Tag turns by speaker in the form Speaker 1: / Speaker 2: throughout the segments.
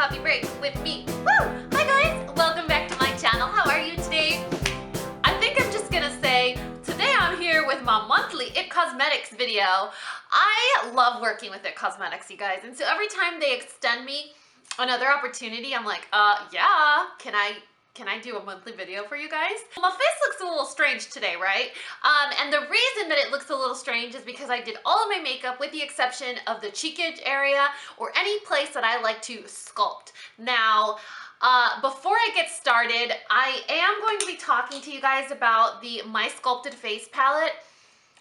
Speaker 1: Coffee Break with me. Woo! Hi guys, welcome back to my channel. How are you today? I think I'm just gonna say, today I'm here with my monthly It Cosmetics video. I love working with It Cosmetics, you guys, and so every time they extend me another opportunity, I'm like, yeah, can I do a monthly video for you guys? My face looks a little strange today, right? And the reason that it looks a little strange is because I did all of my makeup with the exception of the cheek edge area or any place that I like to sculpt. Now, before I get started, I am going to be talking to you guys about the My Sculpted face palette.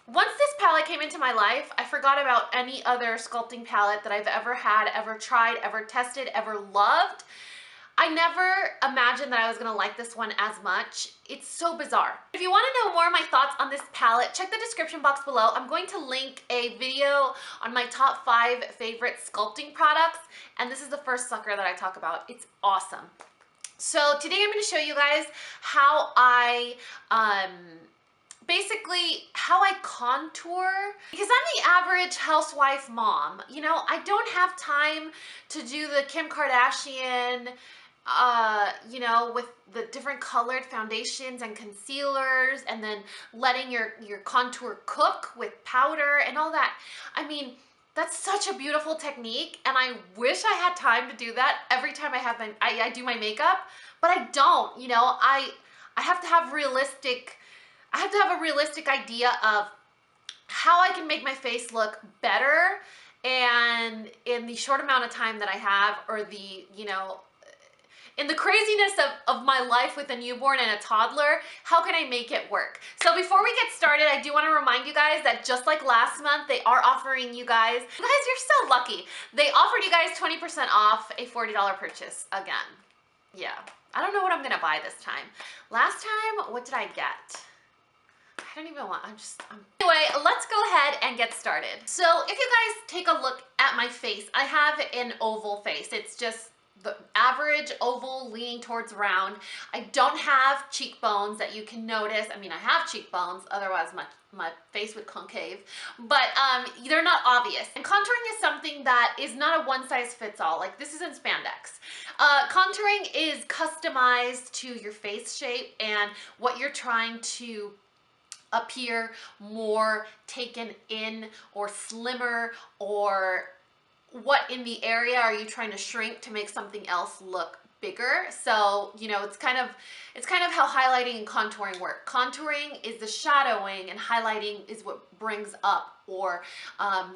Speaker 1: Once this palette came into my life, I forgot about any other sculpting palette that I've ever had, ever tried, ever tested, ever loved. I never imagined that I was gonna like this one as much. It's so bizarre. If you wanna know more of my thoughts on this palette, check the description box below. I'm going to link a video on my top 5 favorite sculpting products, and this is the first sucker that I talk about. It's awesome. So today I'm gonna show you guys how I, basically how I contour, because I'm the average housewife mom. You know, I don't have time to do the Kim Kardashian, you know, with the different colored foundations and concealers and then letting your contour cook with powder and all that. I mean, that's such a beautiful technique, and I wish I had time to do that every time I do my makeup, but I don't. You know, I have to have a realistic idea of how I can make my face look better, and in the short amount of time that I have, or the, you know, in the craziness of my life with a newborn and a toddler, how can I make it work? So before we get started, I do want to remind you guys that just like last month, they are offering you guys, you're so lucky. They offered you guys 20% off a $40 purchase again. Yeah, I don't know what I'm gonna buy this time. Last time, what did I get? I don't even want, Anyway, let's go ahead and get started. So if you guys take a look at my face, I have an oval face. It's just the average oval leaning towards round. I don't have cheekbones that you can notice. I mean, I have cheekbones, otherwise my face would concave, but they're not obvious. And contouring is something that is not a one size fits all. Like, this isn't spandex. Contouring is customized to your face shape and what you're trying to appear more taken in or slimmer, or what in the area are you trying to shrink to make something else look bigger. So, you know, it's kind of how highlighting and contouring work. Contouring is the shadowing, and highlighting is what brings up or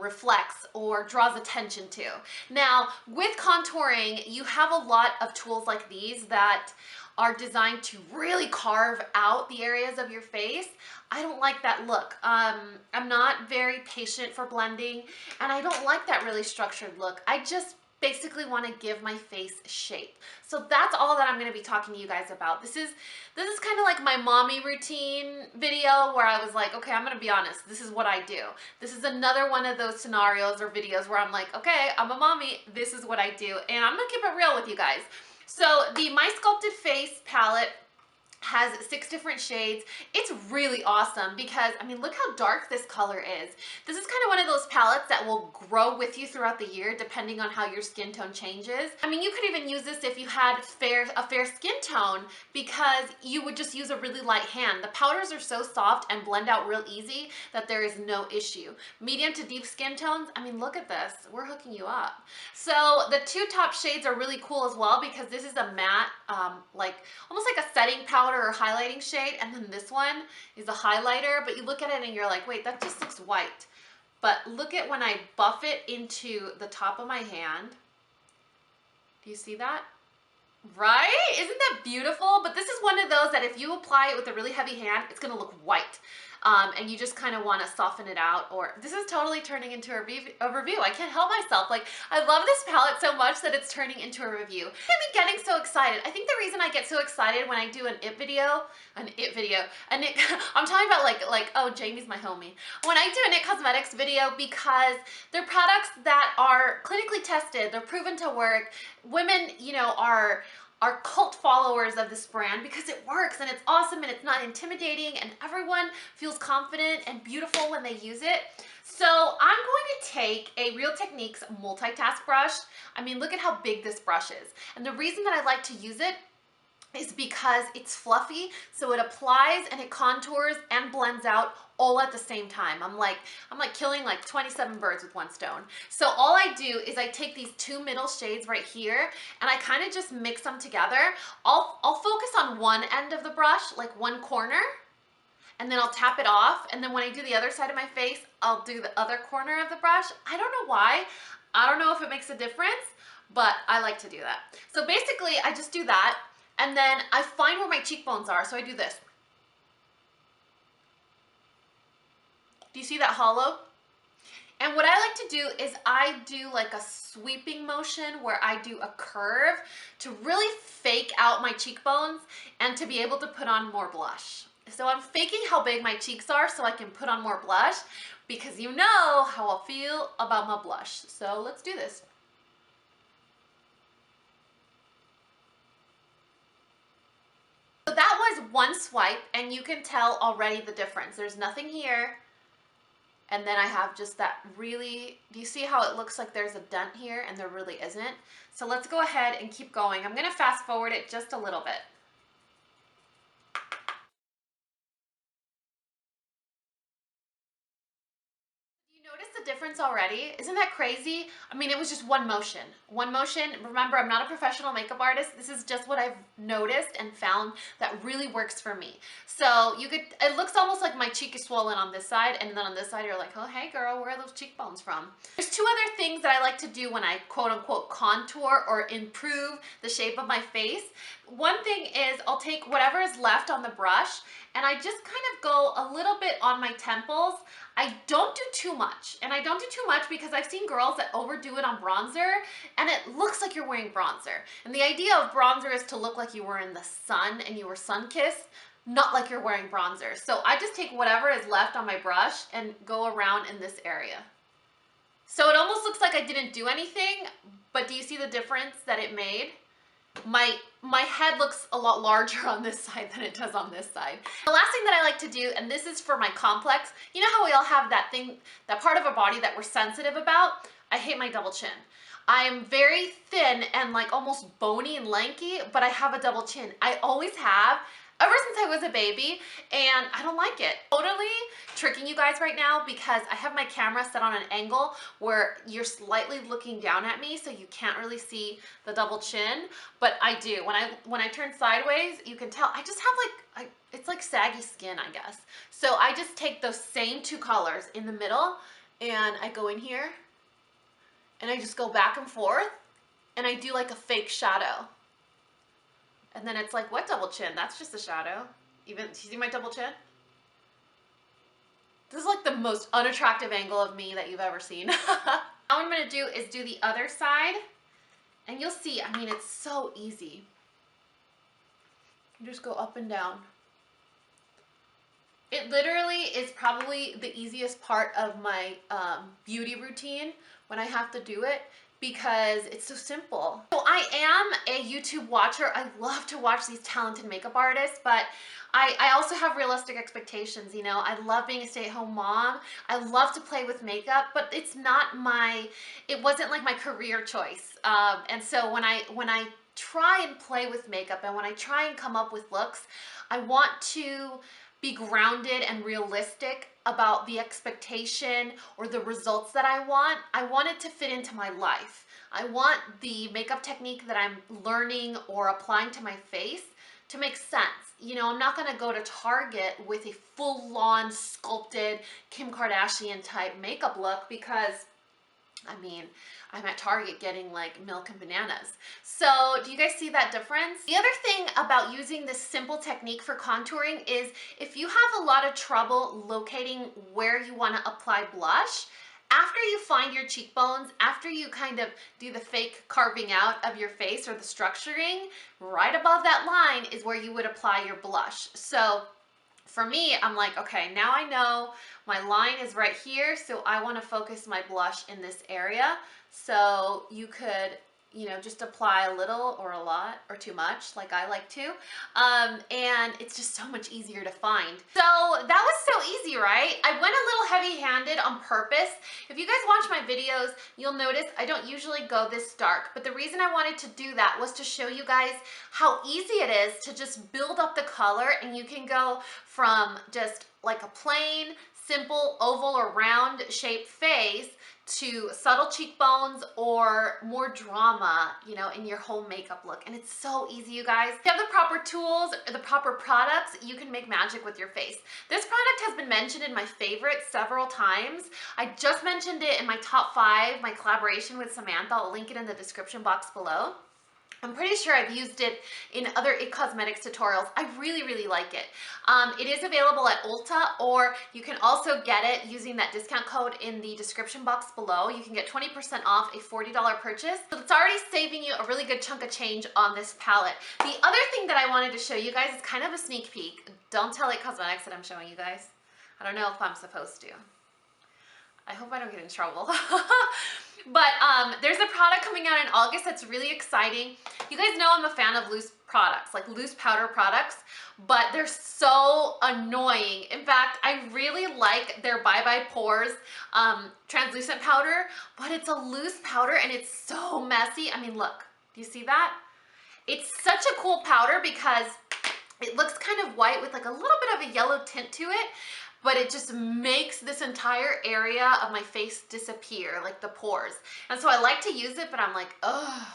Speaker 1: reflects or draws attention to. Now, with contouring, you have a lot of tools like these that are designed to really carve out the areas of your face. I don't like that look. I'm not very patient for blending, and I don't like that really structured look. I just basically want to give my face shape. So that's all that I'm going to be talking to you guys about. This is kind of like my mommy routine video where I was like, okay, I'm going to be honest. This is what I do. This is another one of those scenarios or videos where I'm like, okay, I'm a mommy. This is what I do, and I'm going to keep it real with you guys. So the My Sculpted Face palette has 6 different shades. It's really awesome because, I mean, look how dark this color is. This is kind of one of those palettes that will grow with you throughout the year depending on how your skin tone changes. I mean, you could even use this if you had a fair skin tone, because you would just use a really light hand. The powders are so soft and blend out real easy that there is no issue. Medium to deep skin tones, I mean, look at this. We're hooking you up. So the 2 top shades are really cool as well, because this is a matte, like almost like a setting powder or highlighting shade, and then this one is a highlighter, but you look at it and you're like, wait, that just looks white. But look at when I buff it into the top of my hand. Do you see that? Right? Isn't that beautiful? But this is one of those that if you apply it with a really heavy hand, it's gonna look white. And you just kind of want to soften it out. Or this is totally turning into a review. I can't help myself. Like, I love this palette so much that it's turning into a review. I'm getting so excited. I think the reason I get so excited when I do I'm talking about like, oh, Jamie's my homie. When I do an It Cosmetics video, because they're products that are clinically tested, they're proven to work. Women, you know, are are cult followers of this brand because it works and it's awesome and it's not intimidating and everyone feels confident and beautiful when they use it. So I'm going to take a Real Techniques multitask brush. I mean, look at how big this brush is. And the reason that I like to use it is because it's fluffy, so it applies and it contours and blends out all at the same time. I'm like killing like 27 birds with one stone. So all I do is I take these two middle shades right here and I kind of just mix them together. I'll focus on one end of the brush, like one corner, and then I'll tap it off. And then when I do the other side of my face, I'll do the other corner of the brush. I don't know why. I don't know if it makes a difference, but I like to do that. So basically I just do that. And then I find where my cheekbones are, so I do this. Do you see that hollow? And what I like to do is I do like a sweeping motion where I do a curve to really fake out my cheekbones and to be able to put on more blush. So I'm faking how big my cheeks are so I can put on more blush because you know how I feel about my blush. So let's do this. So that was one swipe and you can tell already the difference. There's nothing here. And then I have just that really, do you see how it looks like there's a dent here and there really isn't? So let's go ahead and keep going. I'm gonna fast forward it just a little bit. Notice the difference already? Isn't that crazy? I mean, it was just one motion. One motion. Remember, I'm not a professional makeup artist. This is just what I've noticed and found that really works for me. So you could, it looks almost like my cheek is swollen on this side, and then on this side, you're like, oh, hey girl, where are those cheekbones from? There's two other things that I like to do when I quote unquote contour or improve the shape of my face. One thing is I'll take whatever is left on the brush and I just kind of go a little bit on my temples. I don't do too much, and I don't do too much because I've seen girls that overdo it on bronzer and it looks like you're wearing bronzer. And the idea of bronzer is to look like you were in the sun and you were sun-kissed, not like you're wearing bronzer. So I just take whatever is left on my brush and go around in this area. So it almost looks like I didn't do anything, but do you see the difference that it made? My head looks a lot larger on this side than it does on this side. The last thing that I like to do, and this is for my complex, you know how we all have that thing, that part of our body that we're sensitive about? I hate my double chin. I'm very thin and like almost bony and lanky, but I have a double chin. I always have, ever since I was a baby, and I don't like it. Totally tricking you guys right now because I have my camera set on an angle where you're slightly looking down at me so you can't really see the double chin, but I do. When I turn sideways, you can tell I just have like, it's like saggy skin, I guess. So I just take those same two colors in the middle and I go in here and I just go back and forth and I do like a fake shadow. And then it's like, what double chin? That's just a shadow. Even, you see my double chin? This is like the most unattractive angle of me that you've ever seen. Now what I'm gonna do is do the other side. And you'll see, I mean, it's so easy. You just go up and down. It literally is probably the easiest part of my beauty routine when I have to do it, because it's so simple. So I am a YouTube watcher. I love to watch these talented makeup artists, but I also have realistic expectations, you know. I love being a stay-at-home mom. I love to play with makeup, but it's not my, it wasn't like my career choice. And so when I try and play with makeup and when I try and come up with looks, I want to be grounded and realistic about the expectation or the results that I want. I want it to fit into my life. I want the makeup technique that I'm learning or applying to my face to make sense. You know, I'm not gonna go to Target with a full-on sculpted Kim Kardashian type makeup look because, I mean, I'm at Target getting like milk and bananas. So do you guys see that difference? The other thing about using this simple technique for contouring is if you have a lot of trouble locating where you want to apply blush, after you find your cheekbones, after you kind of do the fake carving out of your face or the structuring, right above that line is where you would apply your blush. So for me, I'm like, okay, now I know my line is right here, so I want to focus my blush in this area. So you could you know, just apply a little or a lot or too much, like I like to. And it's just so much easier to find. So that was so easy, right? I went a little heavy-handed on purpose. If you guys watch my videos, you'll notice I don't usually go this dark, but the reason I wanted to do that was to show you guys how easy it is to just build up the color, and you can go from just like a plain, simple oval or round shaped face to subtle cheekbones or more drama, you know, in your whole makeup look. And it's so easy, you guys. If you have the proper tools or the proper products, you can make magic with your face. This product has been mentioned in my favorites several times. I just mentioned it in my top 5, my collaboration with Samantha. I'll link it in the description box below. I'm pretty sure I've used it in other IT Cosmetics tutorials. I really, really like it. It is available at Ulta, or you can also get it using that discount code in the description box below. You can get 20% off a $40 purchase. So it's already saving you a really good chunk of change on this palette. The other thing that I wanted to show you guys is kind of a sneak peek. Don't tell IT Cosmetics that I'm showing you guys. I don't know if I'm supposed to. I hope I don't get in trouble. But there's a product coming out in August that's really exciting. You guys know I'm a fan of loose products, like loose powder products, but they're so annoying. In fact, I really like their Bye Bye Pores translucent powder, but it's a loose powder and it's so messy. I mean, look, do you see that? It's such a cool powder because it looks kind of white with like a little bit of a yellow tint to it, but it just makes this entire area of my face disappear, like the pores. And so I like to use it, but I'm like, ugh,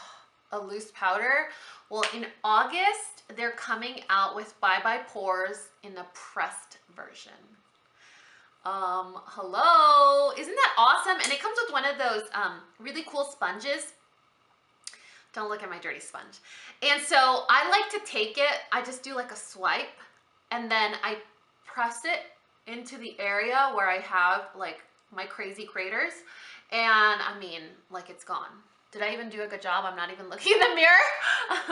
Speaker 1: a loose powder. Well, in August, they're coming out with Bye Bye Pores in a pressed version. Hello, isn't that awesome? And it comes with one of those really cool sponges. Don't look at my dirty sponge. And so I like to take it, I just do like a swipe, and then I press it into the area where I have like my crazy craters, and I mean, like, it's gone. Did I even do a good job? I'm not even looking in the mirror.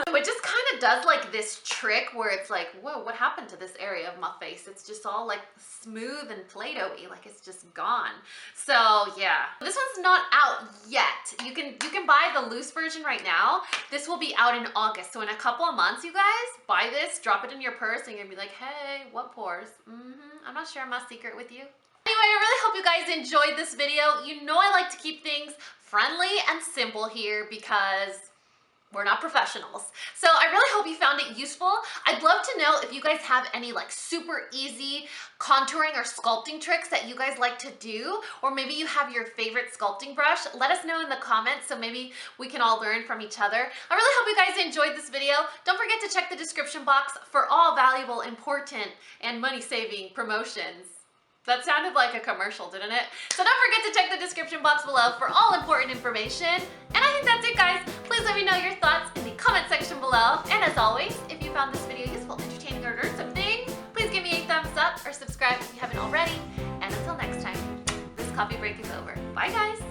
Speaker 1: It just kind of does like this trick where it's like, whoa, what happened to this area of my face? It's just all like smooth and Play-Doh-y, like it's just gone. So yeah, this one's not out yet. You can buy the loose version right now. This will be out in August. So in a couple of months, you guys, buy this, drop it in your purse, and you're gonna be like, hey, what pores? I'm not sharing my secret with you. Anyway, I really hope you guys enjoyed this video. You know I like to keep things friendly and simple here because we're not professionals. So I really hope you found it useful. I'd love to know if you guys have any like super easy contouring or sculpting tricks that you guys like to do, or maybe you have your favorite sculpting brush. Let us know in the comments so maybe we can all learn from each other. I really hope you guys enjoyed this video. Don't forget to check the description box for all valuable, important, and money-saving promotions. That sounded like a commercial, didn't it? So don't forget to check the description box below for all important information. And I think that's it, guys. Please let me know your thoughts in the comment section below. And as always, if you found this video useful, entertaining, or learned something, please give me a thumbs up or subscribe if you haven't already. And until next time, this coffee break is over. Bye, guys.